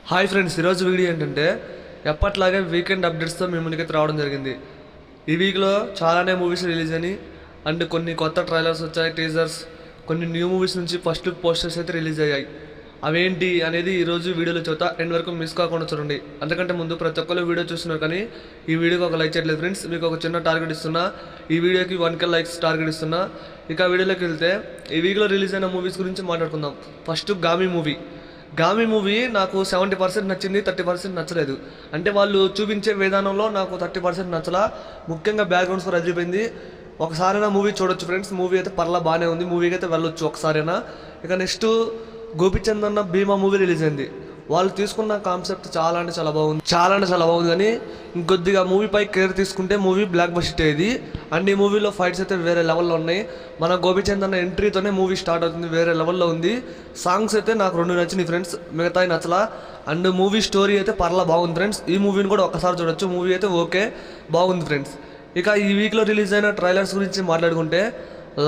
Hi friends, ఈరోజు video ఏంటంటే ఎప్పట్లాగే వీకెండ్ అప్డేట్స్తో మీ ముందుకైతే రావడం జరిగింది. ఈ వీక్లో చాలానే మూవీస్ రిలీజ్ అని అండ్ కొన్ని కొత్త ట్రైలర్స్ వచ్చాయి, టీజర్స్, కొన్ని న్యూ మూవీస్ నుంచి ఫస్ట్ లుక్ పోస్టర్స్ అయితే రిలీజ్ అయ్యాయి. అవేంటి అనేది ఈరోజు వీడియోలో చూద్దా, ఎండ్ వరకు మిస్ కాకుండా చూడండి. అంతకంటే ముందు ప్రతి ఒక్కరు వీడియో చూస్తున్నారు కానీ ఈ వీడియోకి ఒక లైక్ చేయట్లేదు ఫ్రెండ్స్. మీకు ఒక చిన్న టార్గెట్ ఇస్తున్నా, ఈ వీడియోకి 1K లైక్స్ టార్గెట్ ఇస్తున్నా. ఇక వీడియోలోకి వెళ్తే ఈ వీక్లో రిలీజ్ అయిన మూవీస్ గురించి మాట్లాడుకుందాం. ఫస్ట్ గామి మూవీ నాకు 70% నచ్చింది, 30% నచ్చలేదు. అంటే వాళ్ళు చూపించే విధానంలో నాకు 30% నచ్చలా. ముఖ్యంగా బ్యాక్గ్రౌండ్ స్కోర్ అదిరిపోయింది. ఒకసారైనా మూవీ చూడొచ్చు ఫ్రెండ్స్. మూవీ అయితే పర్లా బాగానే ఉంది, మూవీకి అయితే వెళ్ళొచ్చు ఒకసారైనా. ఇక నెక్స్ట్ గోపిచంద్ అన్న భీమా మూవీ రిలీజ్ అయింది. వాళ్ళు తీసుకున్న కాన్సెప్ట్ చాలా అంటే చాలా బాగుంది. కానీ ఇంకొద్దిగా మూవీపై కేర్ తీసుకుంటే మూవీ బ్లాక్ బస్టర్ అయ్యేది. అండ్ ఈ మూవీలో ఫైట్స్ అయితే వేరే లెవెల్లో ఉన్నాయి. మన గోపిచంద్ అన్న ఎంట్రీతోనే మూవీ స్టార్ట్ అవుతుంది, వేరే లెవెల్లో ఉంది. సాంగ్స్ అయితే నాకు 2 నచ్చినాయి ఫ్రెండ్స్, మిగతాయి నచ్చలా. అండ్ మూవీ స్టోరీ అయితే పర్లా బాగుంది ఫ్రెండ్స్. ఈ మూవీని కూడా ఒకసారి చూడొచ్చు, మూవీ అయితే ఓకే బాగుంది ఫ్రెండ్స్. ఇక ఈ వీక్లో రిలీజ్ అయిన ట్రైలర్స్ గురించి మాట్లాడుకుంటే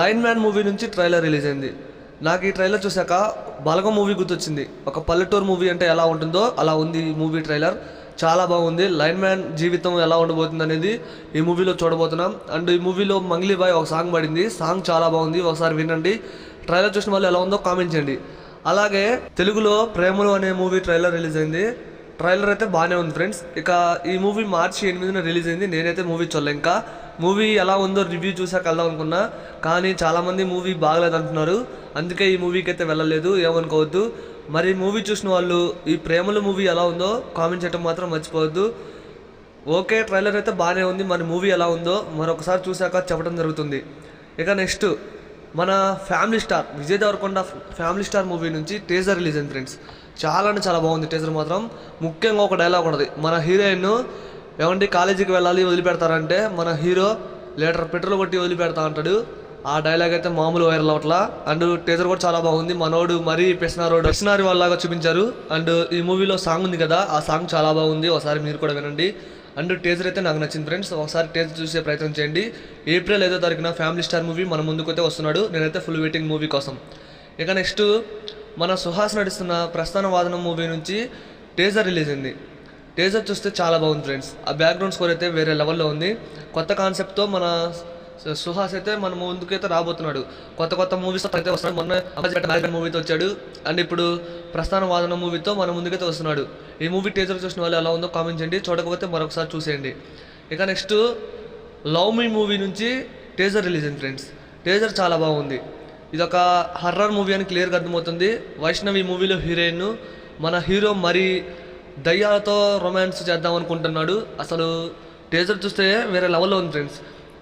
లైన్ మ్యాన్ మూవీ నుంచి ట్రైలర్ రిలీజ్ అయింది. నాకు ఈ ట్రైలర్ చూశాక బలగం మూవీ గుర్తొచ్చింది. ఒక పల్లెటూరు మూవీ అంటే ఎలా ఉంటుందో అలా ఉంది ఈ మూవీ ట్రైలర్, చాలా బాగుంది. లైన్ మ్యాన్ జీవితం ఎలా ఉండబోతుంది అనేది ఈ మూవీలో చూడబోతున్నాం. అండ్ ఈ మూవీలో మంగ్లీ బాయ్ ఒక సాంగ్ పడింది, సాంగ్ చాలా బాగుంది, ఒకసారి వినండి. ట్రైలర్ చూసిన వాళ్ళు ఎలా ఉందో కామెంట్ చేయండి. అలాగే తెలుగులో ప్రేమలు అనే మూవీ ట్రైలర్ రిలీజ్ అయింది. ట్రైలర్ అయితే బాగానే ఉంది ఫ్రెండ్స్. ఇక ఈ మూవీ మార్చి 8న రిలీజ్ అయింది. నేనైతే మూవీ చూడలే, ఇంకా మూవీ ఎలా ఉందో రివ్యూ చూసాక వెళ్దాం అనుకున్నా, కానీ చాలామంది మూవీ బాగలేదు అంటున్నారు, అందుకే ఈ మూవీకి అయితే వెళ్ళలేదు, ఏమనుకోవద్దు. మరి మూవీ చూసిన వాళ్ళు ఈ ప్రేమలు మూవీ ఎలా ఉందో కామెంట్ చేయడం మాత్రం మర్చిపోవద్దు. ఓకే, ట్రైలర్ అయితే బాగానే ఉంది, మరి మూవీ ఎలా ఉందో మరొకసారి చూశాక చెప్పడం జరుగుతుంది. ఇక నెక్స్ట్ మన family star Vijay Deverakonda family star movie నుంచి టీజర్ రిలీజ్ అయింది ఫ్రెండ్స్. చాలా అంటే చాలా బాగుంది టీజర్ మాత్రం. ముఖ్యంగా ఒక డైలాగ్ ఉన్నది, మన హీరోయిన్ ఏమంటే కాలేజీకి వెళ్ళాలి వదిలిపెడతారంటే మన హీరో లీటర్ పెట్రోల్ కొట్టి వదిలిపెడతా అంటాడు. ఆ డైలాగ్ అయితే మామూలు వైరల్ అవట్లా. అండ్ టీజర్ కూడా చాలా బాగుంది, మనోడు మరీ పెసినారి వాళ్ళలాగా చూపించారు. అండ్ ఈ మూవీలో సాంగ్ ఉంది కదా, ఆ సాంగ్ చాలా బాగుంది, ఒకసారి మీరు కూడా వినండి. అండ్ టీజర్ అయితే నాకు నచ్చింది ఫ్రెండ్స్, ఒకసారి టీజర్ చూసే ప్రయత్నం చేయండి. ఏప్రిల్ 5వ తారీఖున ఫ్యామిలీ స్టార్ మూవీ మన ముందుకైతే వస్తున్నాడు, నేనైతే ఫుల్ వెయిటింగ్ మూవీ కోసం. ఇక నెక్స్ట్ మన సుహాస్ నడుస్తున్న ప్రస్థాన వాదనం మూవీ నుంచి టీజర్ రిలీజ్ అయింది. టీజర్ చూస్తే చాలా బాగుంది ఫ్రెండ్స్. ఆ బ్యాక్గ్రౌండ్ స్కోర్ అయితే వేరే లెవెల్లో ఉంది. కొత్త కాన్సెప్ట్తో మన సుహాస్ అయితే మన ముందుకైతే రాబోతున్నాడు. కొత్త మూవీస్ అయితే వస్తున్నాడు. మొన్న మూవీతో వచ్చాడు, అండ్ ఇప్పుడు ప్రస్థాన వాదన మూవీతో మన ముందుకైతే వస్తున్నాడు. ఈ మూవీ టీజర్ చూసిన వాళ్ళు ఎలా ఉందో కామెంట్ చేయండి, చూడకపోతే మరొకసారి చూసేయండి. ఇక నెక్స్ట్ లవ్ మీ మూవీ నుంచి టీజర్ రిలీజ్ అయింది ఫ్రెండ్స్. టీజర్ చాలా బాగుంది. ఇదొక హర్రర్ మూవీ అని క్లియర్గా అర్థమవుతుంది. వైష్ణవి మూవీలో హీరోయిన్, మన హీరో మరి దయ్యాలతో రొమాన్స్ చేద్దాం అనుకుంటున్నాడు. అసలు టీజర్ చూస్తే వేరే లెవెల్లో ఉంది ఫ్రెండ్స్.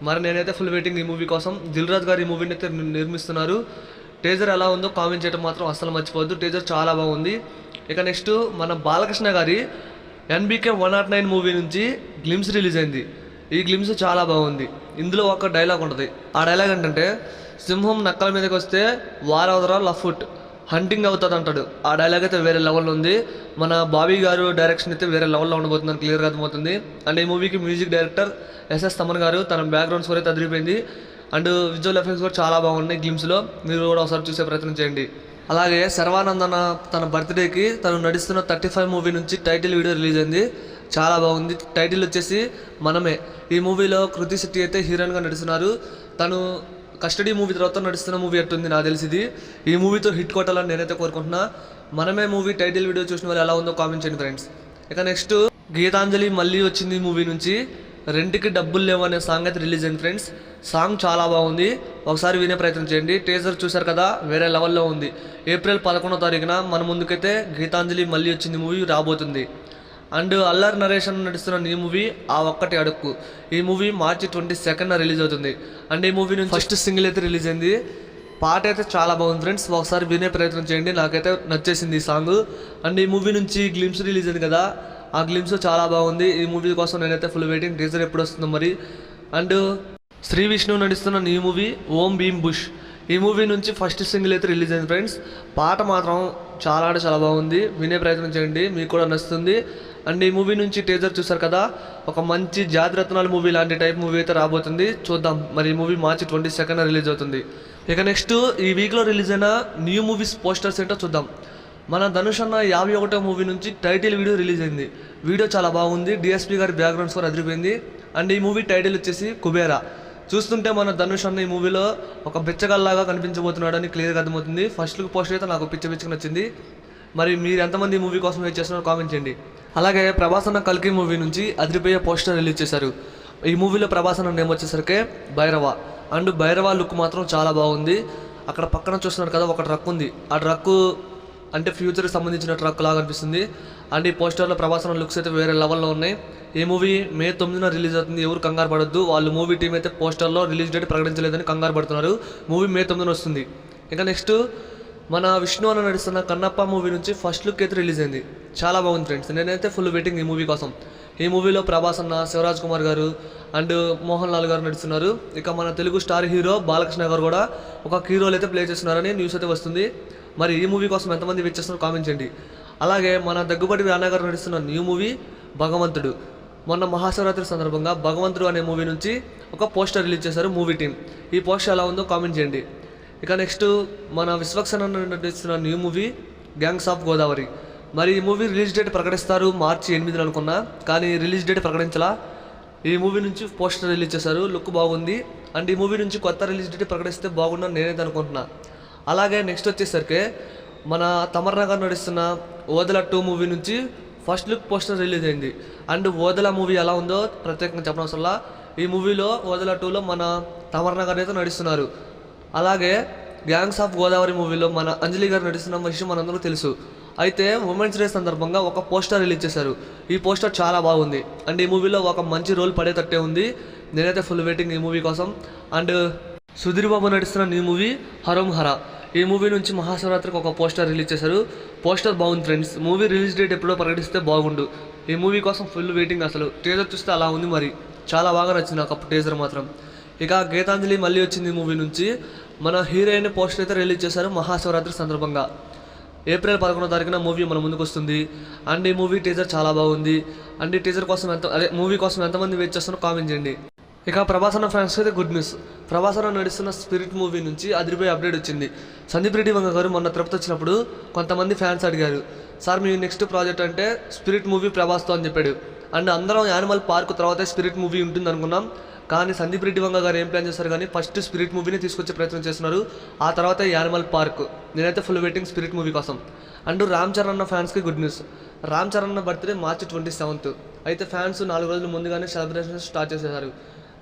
మరి నేనైతే ఫుల్ వెయిటింగ్ ఈ మూవీ కోసం. దిల్ రాజు గారు ఈ మూవీని అయితే నిర్మిస్తున్నారు. టీజర్ ఎలా ఉందో కామెంట్ చేయడం మాత్రం అస్సలు మర్చిపోవద్దు, టీజర్ చాలా బాగుంది. ఇక నెక్స్ట్ మన బాలకృష్ణ గారి NBK 109 మూవీ నుంచి గ్లిమ్స్ రిలీజ్ అయింది. ఈ గ్లిమ్స్ చాలా బాగుంది. ఇందులో ఒక డైలాగ్ ఉంటుంది. ఆ డైలాగ్ ఏంటంటే, సింహం నక్కల మీదకి వస్తే వారవదరా లఫుట్ హంటింగ్ అవుతుంది అంటాడు. ఆ డైలాగ్ అయితే వేరే లెవెల్లో ఉంది. మన బాబీ గారు డైరెక్షన్ అయితే వేరే లెవెల్లో ఉండబోతుందని క్లియర్గా అర్థమవుతుంది. అండ్ ఈ మూవీకి మ్యూజిక్ డైరెక్టర్ SS తమన్ గారు, తన బ్యాక్గ్రౌండ్ స్కోర్ అయితే అదిరిపోయింది. అండ్ విజువల్ ఎఫెక్ట్స్ కూడా చాలా బాగున్నాయి గ్లిమ్స్లో, మీరు కూడా ఒకసారి చూసే ప్రయత్నం చేయండి. అలాగే శర్వానంద్ అన్న తన బర్త్డేకి తను నడుస్తున్న 35 మూవీ నుంచి టైటిల్ వీడియో రిలీజ్ అయింది, చాలా బాగుంది. టైటిల్ వచ్చేసి మనమే. ఈ మూవీలో కృతి శెట్టి అయితే హీరోయిన్గా నడుస్తున్నారు. తను కస్టడీ మూవీ తర్వాత నడుస్తున్న మూవీ అట్టుంది నాకు తెలిసింది. ఈ మూవీతో హిట్ కొట్టాలని నేనైతే కోరుకుంటున్నా. మనమే మూవీ టైటిల్ వీడియో చూసిన వాళ్ళు ఎలా ఉందో కామెంట్ చేయండి ఫ్రెండ్స్. ఇక నెక్స్ట్ గీతాంజలి మళ్ళీ వచ్చింది మూవీ నుంచి రెంట్కి డబ్బులు లేవు అనే సాంగ్ అయితే రిలీజ్ అయింది ఫ్రెండ్స్. సాంగ్ చాలా బాగుంది, ఒకసారి వినే ప్రయత్నం చేయండి. టీజర్ చూశారు కదా, వేరే లెవెల్లో ఉంది. ఏప్రిల్ 11వ తారీఖున మన ముందుకైతే గీతాంజలి మళ్ళీ వచ్చింది మూవీ రాబోతుంది. అండ్ అల్లరి నరేషన్ నడుస్తున్న ఈ మూవీ ఆ ఒక్కటి అడుక్కు, ఈ మూవీ మార్చి 22న రిలీజ్ అవుతుంది. అండ్ ఈ మూవీ నుంచి ఫస్ట్ సింగిల్ అయితే రిలీజ్ అయింది. పాట అయితే చాలా బాగుంది ఫ్రెండ్స్, ఒకసారి వినే ప్రయత్నం చేయండి, నాకైతే నచ్చేసింది ఈ సాంగ్. అండ్ ఈ మూవీ నుంచి గ్లిమ్స్ రిలీజ్ అయింది కదా, ఆ గ్లిమ్స్ చాలా బాగుంది. ఈ మూవీ కోసం నేనైతే ఫుల్ వెయిటింగ్, టీజర్ ఎప్పుడు వస్తుందో మరి. అండ్ శ్రీ విష్ణు నడుస్తున్న ఈ మూవీ ఓం భీమ్ బుష్, ఈ మూవీ నుంచి ఫస్ట్ సింగిల్ అయితే రిలీజ్ అయింది ఫ్రెండ్స్. పాట మాత్రం చాలా అంటే చాలా బాగుంది, వినే ప్రయత్నం చేయండి, మీకు కూడా నచ్చుతుంది. అండ్ ఈ మూవీ నుంచి టీజర్ చూసారు కదా, ఒక మంచి జాతిరత్నాల మూవీ లాంటి టైప్ మూవీ అయితే రాబోతుంది, చూద్దాం. మరి ఈ మూవీ మార్చి 22న రిలీజ్ అవుతుంది. ఇక నెక్స్ట్ ఈ వీక్లో రిలీజ్ అయిన న్యూ మూవీస్ పోస్టర్స్ ఏంటో చూద్దాం. మన ధనుష్ అన్న 51వ మూవీ నుంచి టైటిల్ వీడియో రిలీజ్ అయింది. వీడియో చాలా బాగుంది. డిఎస్పీ గారి బ్యాక్గ్రౌండ్ స్కోర్ అదిరిపోయింది. అండ్ ఈ మూవీ టైటిల్ వచ్చేసి కుబేరా. చూస్తుంటే మన ధనుష్ అన్న ఈ మూవీలో ఒక బిచ్చగల్లాగా కనిపించబోతున్నాడు అని క్లియర్గా అర్థమవుతుంది. ఫస్ట్ లుక్ పోస్టర్ అయితే నాకు పిచ్చగా నచ్చింది. మరి మీరు ఎంతమంది ఈ మూవీ కోసం వెయిట్ చేస్తున్నారో కామెంట్ చేయండి. అలాగే ప్రభాస్ అన్న కల్కి మూవీ నుంచి అదిరిపోయే పోస్టర్ రిలీజ్ చేశారు. ఈ మూవీలో ప్రభాస్ అన్న నేమ్ వచ్చేసరికి భైరవ. అండ్ భైరవ లుక్ మాత్రం చాలా బాగుంది. అక్కడ పక్కన చూస్తున్నారు కదా, ఒక ట్రక్ ఉంది. ఆ ట్రక్ అంటే ఫ్యూచర్కి సంబంధించిన ట్రక్ లాగా అనిపిస్తుంది. అండ్ ఈ పోస్టర్లో ప్రభాస్ అన్న లుక్స్ అయితే వేరే లెవెల్లో ఉన్నాయి. ఈ మూవీ May 9న రిలీజ్ అవుతుంది. ఎవరు కంగారు పడొద్దు. వాళ్ళు మూవీ టీం అయితే పోస్టర్లో రిలీజ్ డేట్ ప్రకటించలేదని కంగారు పడుతున్నారు. మూవీ May 9న వస్తుంది. ఇంకా నెక్స్ట్ మన విష్ణు అన్న నడుస్తున్న కన్నప్ప మూవీ నుంచి ఫస్ట్ లుక్ అయితే రిలీజ్ అయింది. చాలా బాగుంది ఫ్రెండ్స్. నేనైతే ఫుల్ వెయిటింగ్ ఈ మూవీ కోసం. ఈ మూవీలో ప్రభాస్ అన్న, శివరాజ్ కుమార్ గారు అండ్ మోహన్ లాల్ గారు నడుస్తున్నారు. ఇక మన తెలుగు స్టార్ హీరో బాలకృష్ణ గారు కూడా ఒక కీ రోల్ అయితే ప్లే చేస్తున్నారని న్యూస్ అయితే వస్తుంది. మరి ఈ మూవీ కోసం ఎంతమంది వెయిట్ చేస్తున్నారో కామెంట్ చేయండి. అలాగే మన దగ్గుబాటి రానా గారు నడుస్తున్న న్యూ మూవీ భగవంతుడు. మొన్న మహాశివరాత్రి సందర్భంగా భగవంతుడు అనే మూవీ నుంచి ఒక పోస్టర్ రిలీజ్ చేశారు మూవీ టీం. ఈ పోస్టర్ ఎలా ఉందో కామెంట్ చేయండి. ఇక నెక్స్ట్ మన విశ్వక్సేన నటిస్తున్న new movie gangs of Godavari. మరి ఈ మూవీ రిలీజ్ డేట్ ప్రకటిస్తారు March 8 అనుకున్నా, కానీ రిలీజ్ డేట్ ప్రకటించలా. ఈ మూవీ నుంచి పోస్టర్ రిలీజ్ చేశారు. లుక్ బాగుంది. అండ్ ఈ మూవీ నుంచి కొత్త రిలీజ్ డేట్ ప్రకటిస్తే బాగుందని నేనైతే అనుకుంటున్నా. అలాగే నెక్స్ట్ వచ్చేసరికి మన తమన్నా గారు నడుస్తున్న ఓదల 2 మూవీ నుంచి ఫస్ట్ లుక్ పోస్టర్ రిలీజ్ అయింది. అండ్ ఓదల మూవీ ఎలా ఉందో ప్రత్యేకంగా చెప్పనవసరంలా. ఈ మూవీలో ఓదల 2లో మన తమన్నా గారు అయితే నడుస్తున్నారు. అలాగే గ్యాంగ్స్ ఆఫ్ గోదావరి మూవీలో మన అంజలి గారు నడుస్తున్న విషయం మనందరూ తెలుసు. అయితే ఉమెన్స్ డే సందర్భంగా ఒక పోస్టర్ రిలీజ్ చేశారు. ఈ పోస్టర్ చాలా బాగుంది. అండ్ ఈ మూవీలో ఒక మంచి రోల్ పడేటట్టే ఉంది. నేనైతే ఫుల్ వెయిటింగ్ ఈ మూవీ కోసం. అండ్ సుధీర్ బాబు నడుస్తున్న న్యూ మూవీ హరం హర. ఈ మూవీ నుంచి మహాశివరాత్రికి ఒక పోస్టర్ రిలీజ్ చేశారు. పోస్టర్ బాగుంది ఫ్రెండ్స్. మూవీ రిలీజ్ డేట్ ఎప్పుడో ప్రకటిస్తే బాగుండు. ఈ మూవీ కోసం ఫుల్ వెయిటింగ్. అసలు టీజర్ చూస్తే అలా ఉంది. మరి చాలా బాగా నచ్చింది నాకు టీజర్ మాత్రం. ఇక గీతాంజలి మళ్ళీ వచ్చింది ఈ మూవీ నుంచి. మన హీరోయిన్ పోస్టర్ అయితే రిలీజ్ చేశారు మహాశివరాత్రి సందర్భంగా. April 11వ తారీఖున మూవీ మన ముందుకు వస్తుంది. అండ్ ఈ మూవీ టీజర్ చాలా బాగుంది. అండ్ ఈ టీజర్ కోసం మూవీ కోసం ఎంతమంది వెయిట్ చేస్తున్నారో కామెంట్ చేయండి. ఇక ప్రభాస్ అన్న ఫ్యాన్స్ అయితే గుడ్ న్యూస్. ప్రభాస్ అన్న నడుస్తున్న స్పిరిట్ మూవీ నుంచి అదిరిపోయే అప్డేట్ వచ్చింది. సందీప్ రెడ్డి వంగ గారు మొన్న తిరుపతి వచ్చినప్పుడు కొంతమంది ఫ్యాన్స్ అడిగారు, సార్ మీ నెక్స్ట్ ప్రాజెక్ట్ అంటే స్పిరిట్ మూవీ ప్రభాస్తో అని చెప్పాడు. అండ్ అందరం యానిమల్ పార్క్ తర్వాత స్పిరిట్ మూవీ ఉంటుంది అనుకున్నాం. కానీ సందీప్ రెడ్డి వంగ గారు ఏం ప్లాన్ చేస్తారు కానీ ఫస్ట్ స్పిరిట్ మూవీని తీసుకొచ్చే ప్రయత్నం చేస్తున్నారు. ఆ తర్వాత యానిమల్ పార్క్. నేనైతే ఫుల్ వెయిటింగ్ స్పిరిట్ మూవీ కోసం. అండ్ రామ్ చరణ్ అన్న ఫ్యాన్స్కి గుడ్ న్యూస్. రామ్ చరణ్ అన్న బర్త్డే March 27. అయితే ఫ్యాన్స్ 4 రోజుల ముందుగానే సెలబ్రేషన్ స్టార్ట్ చేసేసారు.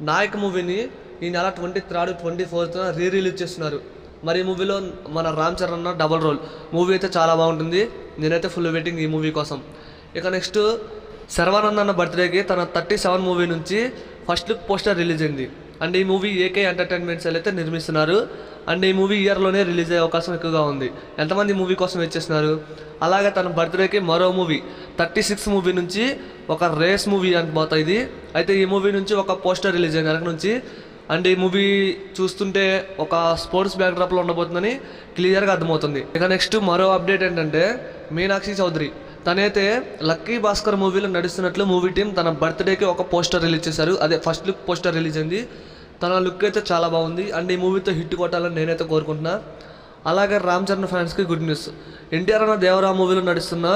నాయక్ మూవీని ఈ నెల 23rd, 24th రిలీజ్ చేస్తున్నారు. మరి ఈ మూవీలో మన రామ్ చరణ్ అన్న డబుల్ రోల్. మూవీ అయితే చాలా బాగుంటుంది. నేనైతే ఫుల్ వెయిటింగ్ ఈ మూవీ కోసం. ఇక నెక్స్ట్ శర్వానంద్ అన్న బర్త్డేకి తన 37 మూవీ నుంచి ఫస్ట్ లుక్ పోస్టర్ రిలీజ్ అయింది. అండ్ ఈ మూవీ AK ఎంటర్టైన్మెంట్స్ అయితే నిర్మిస్తున్నారు. అండ్ ఈ మూవీ ఇయర్లోనే రిలీజ్ అయ్యే అవకాశం ఎక్కువగా ఉంది. ఎంతమంది మూవీ కోసం వచ్చేస్తున్నారు. అలాగే తన బర్త్డేకి మరో మూవీ 36 మూవీ నుంచి ఒక రేస్ మూవీ అనుకోతా ఇది. అయితే ఈ మూవీ నుంచి ఒక పోస్టర్ రిలీజ్ అయింది వెనక నుంచి. అండ్ ఈ మూవీ చూస్తుంటే ఒక స్పోర్ట్స్ బ్యాక్డ్రాప్లో ఉండబోతుందని క్లియర్గా అర్థమవుతుంది. ఇక నెక్స్ట్ మరో అప్డేట్ ఏంటంటే మీనాక్షి చౌదరి తనైతే లక్కీ భాస్కర్ మూవీలో నడుస్తున్నట్లు మూవీ టీం తన బర్త్డేకి ఒక పోస్టర్ రిలీజ్ చేశారు. అదే ఫస్ట్ లుక్ పోస్టర్ రిలీజ్ అయింది. తన లుక్ అయితే చాలా బాగుంది. అండ్ ఈ మూవీతో హిట్ కొట్టాలని నేనైతే కోరుకుంటున్నా. అలాగే రామ్ చరణ్ ఫ్యాన్స్కి గుడ్ న్యూస్. ఎన్టీఆర్ అన్న దేవరా మూవీలో నడుస్తున్న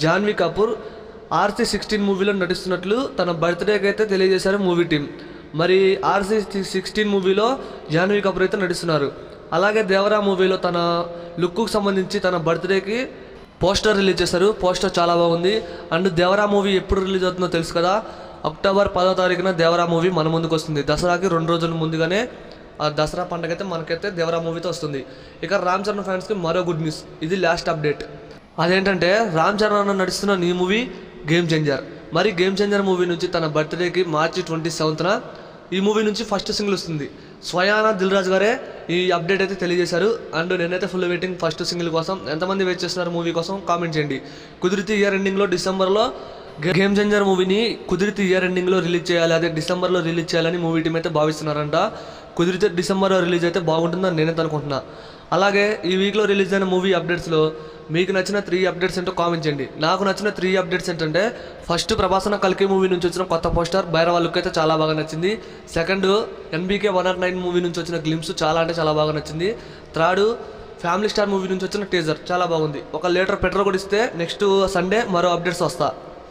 జాన్వీ కపూర్ RC16 మూవీలో నడుస్తున్నట్లు తన బర్త్డేకి అయితే తెలియజేశారు మూవీ టీం. మరి RC16 మూవీలో జాన్వీ కపూర్ అయితే నడుస్తున్నారు. అలాగే దేవరా మూవీలో తన లుక్కు సంబంధించి తన బర్త్డేకి పోస్టర్ రిలీజ్ చేశారు. పోస్టర్ చాలా బాగుంది. అండ్ దేవరా మూవీ ఎప్పుడు రిలీజ్ అవుతుందో తెలుసు కదా, October 10వ తారీఖున దేవరా మూవీ మన ముందుకు వస్తుంది. దసరాకి 2 రోజుల ముందుగానే ఆ దసరా పండుగ అయితే మనకైతే దేవరా మూవీతో వస్తుంది. ఇక రామ్ చరణ్ ఫ్యాన్స్కి మరో గుడ్ న్యూస్. ఇది లాస్ట్ అప్డేట్. అదేంటంటే రామ్ చరణ్ అన్న నడుస్తున్న న్యూ మూవీ గేమ్ చేంజర్. మరి గేమ్ చేంజర్ మూవీ నుంచి తన బర్త్డేకి March 27న ఈ మూవీ నుంచి ఫస్ట్ సింగిల్ వస్తుంది. స్వయానా దిల్ రాజు గారే ఈ అప్డేట్ అయితే తెలియజేశారు. అండ్ నేనైతే ఫుల్ వెయిటింగ్ ఫస్ట్ సింగిల్ కోసం. ఎంతమంది వెయిట్ చేస్తున్నారు మూవీ కోసం కామెంట్ చేయండి. కుదిరితే ఇయర్ ఎండింగ్లో డిసెంబర్లో గేమ్ చేంజర్ మూవీని కుదిరితే ఇయర్ ఎండింగ్లో రిలీజ్ చేయాలి, అదే డిసెంబర్లో రిలీజ్ చేయాలని మూవీ టీం అయితే భావిస్తున్నారంట. కుదిరితే డిసెంబర్లో రిలీజ్ అయితే బాగుంటుందని నేనైతే అనుకుంటున్నా. అలాగే ఈ వీక్లో రిలీజ్ అయిన మూవీ అప్డేట్స్లో మీకు నచ్చిన 3 అప్డేట్స్ ఏంటో కామెంట్ చేయండి. నాకు నచ్చిన 3 అప్డేట్స్ ఏంటంటే ఫస్ట్ ప్రభాస్ అన్న కల్కి మూవీ నుంచి వచ్చిన కొత్త పోస్టర్ భైరవ లుక్ అయితే చాలా బాగా నచ్చింది. సెకండ్ NBK 109 మూవీ నుంచి వచ్చిన గ్లిమ్స్ చాలా అంటే చాలా బాగా నచ్చింది. థర్డ్ ఫ్యామిలీ స్టార్ మూవీ నుంచి వచ్చిన టీజర్ చాలా బాగుంది. ఒక లీటర్ పెట్రోల్ కూడా ఇస్తే నెక్స్ట్ సండే మరో అప్డేట్స్ వస్తా.